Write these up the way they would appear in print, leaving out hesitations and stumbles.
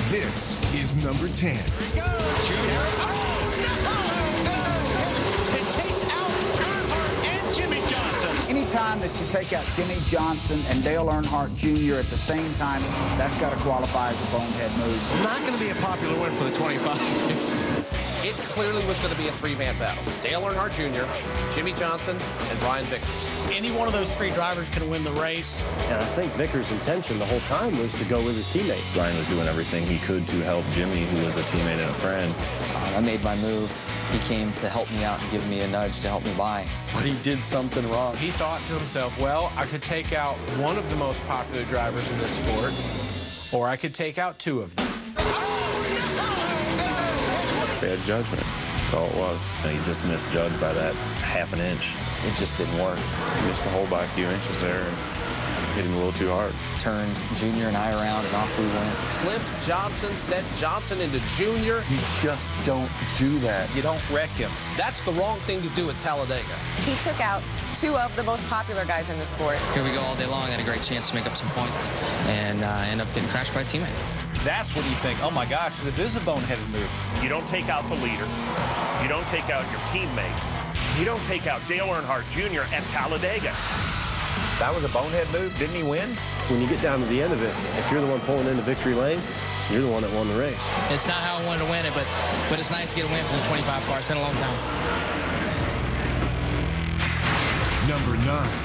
This is number 10. Here he goes. Junior. Oh, no! It takes out Earnhardt and Jimmy Johnson. Anytime that you take out Jimmy Johnson and Dale Earnhardt Jr. at the same time, that's got to qualify as a bonehead move. Not going to be a popular win for the 25. It clearly was going to be a three-man battle. Dale Earnhardt Jr., Jimmy Johnson, and Brian Vickers. Any one of those three drivers can win the race. And I think Vickers' intention the whole time was to go with his teammate. Brian was doing everything he could to help Jimmy, who was a teammate and a friend. I made my move. He came to help me out and give me a nudge to help me by. But he did something wrong. He thought to himself, well, I could take out one of the most popular drivers in this sport, or I could take out two of them. Bad judgment. That's all it was. And he just misjudged by that half an inch. It just didn't work. He missed the hole by a few inches there and hit him a little too hard. Turned Junior and I around, and off we went. Clint Johnson sent Johnson into Junior. You just don't do that. You don't wreck him. That's the wrong thing to do at Talladega. He took out two of the most popular guys in the sport. Here we go all day long. I had a great chance to make up some points, and end up getting crashed by a teammate. That's when you think, oh my gosh, this is a boneheaded move. You don't take out the leader. You don't take out your teammate. You don't take out Dale Earnhardt Jr. at Talladega. That was a bonehead move. Didn't he win? When you get down to the end of it, if you're the one pulling into victory lane, you're the one that won the race. It's not how I wanted to win it, but it's nice to get a win for this 25 car. It's been a long time. Number 9.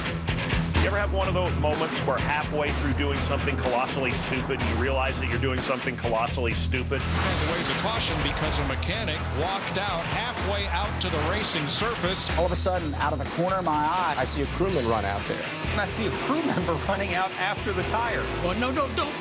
You ever have one of those moments where halfway through doing something colossally stupid, you realize that you're doing something colossally stupid? And the wave of caution because a mechanic walked out halfway out to the racing surface. All of a sudden, out of the corner of my eye, I see a crewman run out there. And I see a crew member running out after the tire. Oh, no, don't.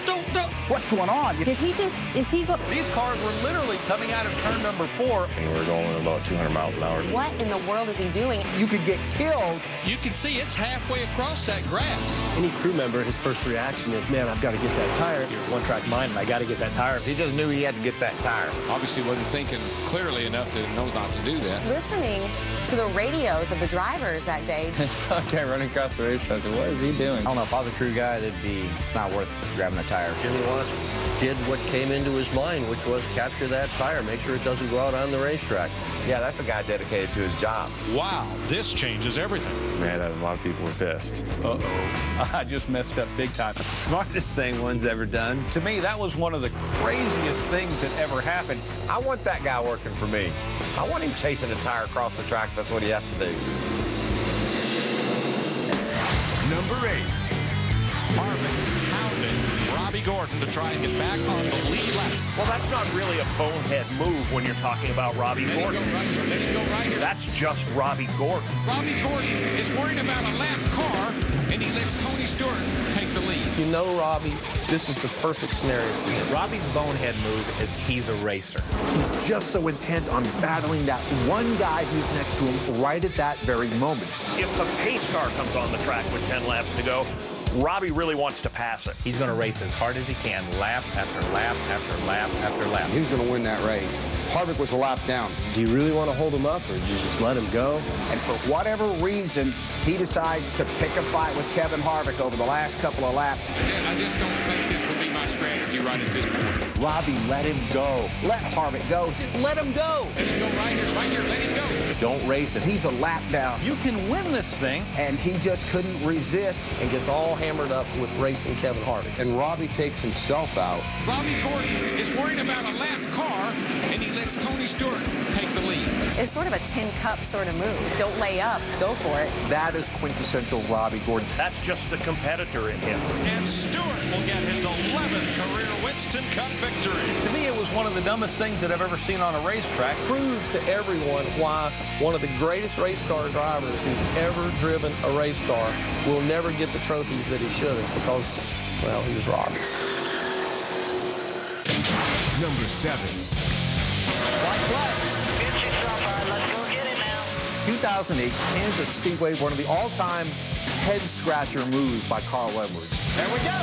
what's going on? Did he just, is he go? These cars were literally coming out of turn number 4. And we were going about 200 miles an hour. What in the world is he doing? You could get killed. You can see it's halfway across that grass. Any crew member, his first reaction is, man, I've got to get that tire. You're one-track mind, and I got to get that tire. He just knew he had to get that tire. Obviously wasn't thinking clearly enough to know not to do that. Listening to the radios of the drivers that day. So I kept running across the racetrack. I said, what is he doing? I don't know. If I was a crew guy, it's not worth grabbing a tire. Jimmy Watts did what came into his mind, which was capture that tire, make sure it doesn't go out on the racetrack. Yeah, that's a guy dedicated to his job. Wow, this changes everything. Man, a lot of people were pissed. Uh-oh. I just messed up big time. Smartest thing one's ever done. To me, that was one of the craziest things that ever happened. I want that guy working for me. I want him chasing a tire across the track. That's what he has to do. Number 8. Harvick pounded Robbie Gordon to try and get back on the lead lap. Well, that's not really a bonehead move when you're talking about Robbie Gordon. Let him go right here. That's just Robbie Gordon. Robbie Gordon is worried about a lap car, and he lets Tony Stewart take the lead. You know, Robbie, this is the perfect scenario for him. Robbie's bonehead move is he's a racer. He's just so intent on battling that one guy who's next to him right at that very moment. If the pace car comes on the track with 10 laps to go, Robbie really wants to pass it. He's going to race as hard as he can, lap after lap after lap after lap. He was going to win that race. Harvick was a lap down. Do you really want to hold him up, or do you just let him go? And for whatever reason, he decides to pick a fight with Kevin Harvick over the last couple of laps. I just don't think this would be my strategy right at this point. Robbie, let him go. Let Harvick go. Just let him go. Let him go right here, let him go. Don't race it. He's a lap down. You can win this thing. And he just couldn't resist. And gets all hammered up with racing Kevin Harvick. And Robbie takes himself out. Robbie Gordon is worried about a lap car, and he lets Tony Stewart take the lead. It's sort of a tin cup sort of move. Don't lay up, go for it. That is quintessential Robbie Gordon. That's just the competitor in him. And Stewart will get his 11th career Winston Cup victory. To me, it was one of the dumbest things that I've ever seen on a racetrack. Proved to everyone why one of the greatest race car drivers who's ever driven a race car will never get the trophies that he should have because, well, he was robbed. Number 7. Let's go get it now. 2008 Kansas Speedway, one of the all-time head-scratcher moves by Carl Edwards. There we go.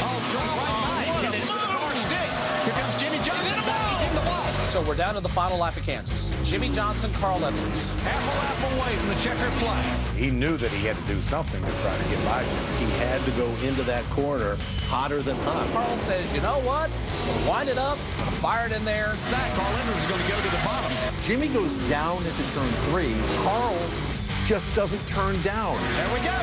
Oh, right. It is the car stick. Here comes Jimmy Johnson. He's in the wall. So we're down to the final lap of Kansas. Jimmy Johnson, Carl Edwards. Half a lap away from the checkered flag. He knew that he had to do something to try to get by Jimmy. He had to go into that corner hotter than hot. Carl says, you know what? Wind it up, fire it in there. Carl Edwards is going to go to the bottom. Jimmy goes down into turn 3. Carl just doesn't turn down. There we go.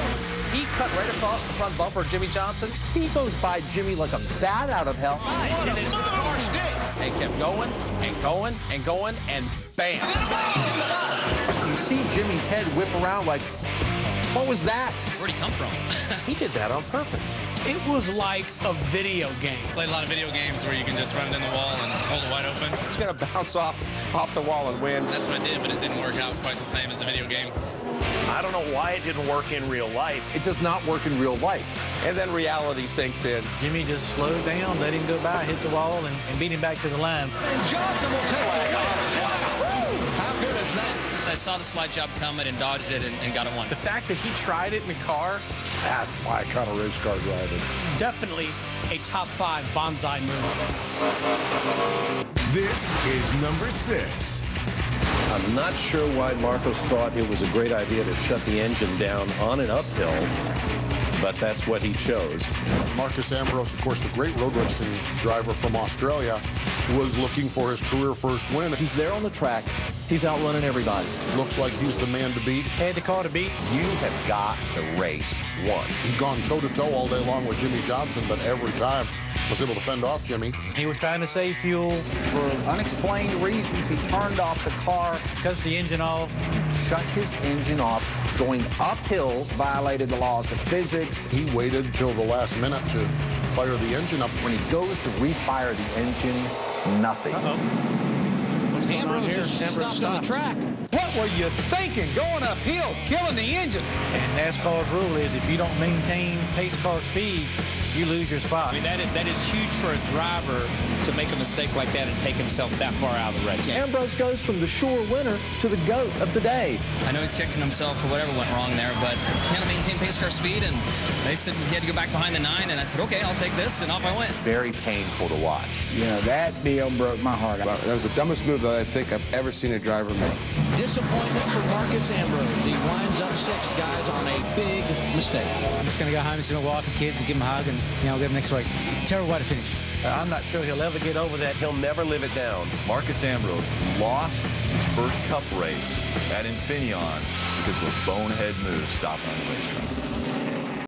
He cut right across the front bumper of Jimmy Johnson. He goes by Jimmy like a bat out of hell. And his car stick. And kept going and going and going, and bam. You see Jimmy's head whip around like, what was that? Where'd he come from? He did that on purpose. It was like a video game. Played a lot of video games where you can just run it in the wall and hold it wide open. It's going to bounce off the wall and win. That's what I did, but it didn't work out quite the same as a video game. I don't know why it didn't work in real life. It does not work in real life. And then reality sinks in. Jimmy just slowed down, let him go by, hit the wall, and beat him back to the line. And Johnson will take the win. How good is that? I saw the slide job coming and dodged it and got it one. The fact that he tried it in the car, That's my kind of race car driving. Definitely a top 5 bonsai move. This is number 6. I'm not sure why Marcos thought it was a great idea to shut the engine down on an uphill, but that's what he chose. Marcus Ambrose, of course, the great road racing driver from Australia, was looking for his career first win. He's there on the track. He's outrunning everybody. Looks like he's the man to beat. Had the car to beat. You have got the race won. He'd gone toe-to-toe all day long with Jimmy Johnson, but every time was able to fend off Jimmy. He was trying to save fuel. For unexplained reasons, he turned off the car, cuts the engine off, shut his engine off, going uphill, violated the laws of physics. He waited till the last minute to fire the engine up. When he goes to refire the engine, nothing. Ambrose is stopped on the track. What were you thinking? Going uphill, killing the engine. And NASCAR's rule is if you don't maintain pace car speed, you lose your spot. I mean, that is huge for a driver to make a mistake like that and take himself that far out of the race. Ambrose goes from the sure winner to the GOAT of the day. I know he's kicking himself for whatever went wrong there, but he had to maintain pace car speed, and they said he had to go back behind the 9, and I said, okay, I'll take this, and off I went. Very painful to watch. You know, that deal broke my heart. That was the dumbest move that I think I've ever seen a driver make. Disappointment for Marcus Ambrose. He winds up 6th, guys, on a big mistake. I'm just going to go home and see my wife and kids and give them a hug, and I'll get them next week. Terrible way to finish. I'm not sure he'll ever get over that. He'll never live it down. Marcus Ambrose lost his first Cup race at Infineon because of a bonehead move stopping on the racetrack.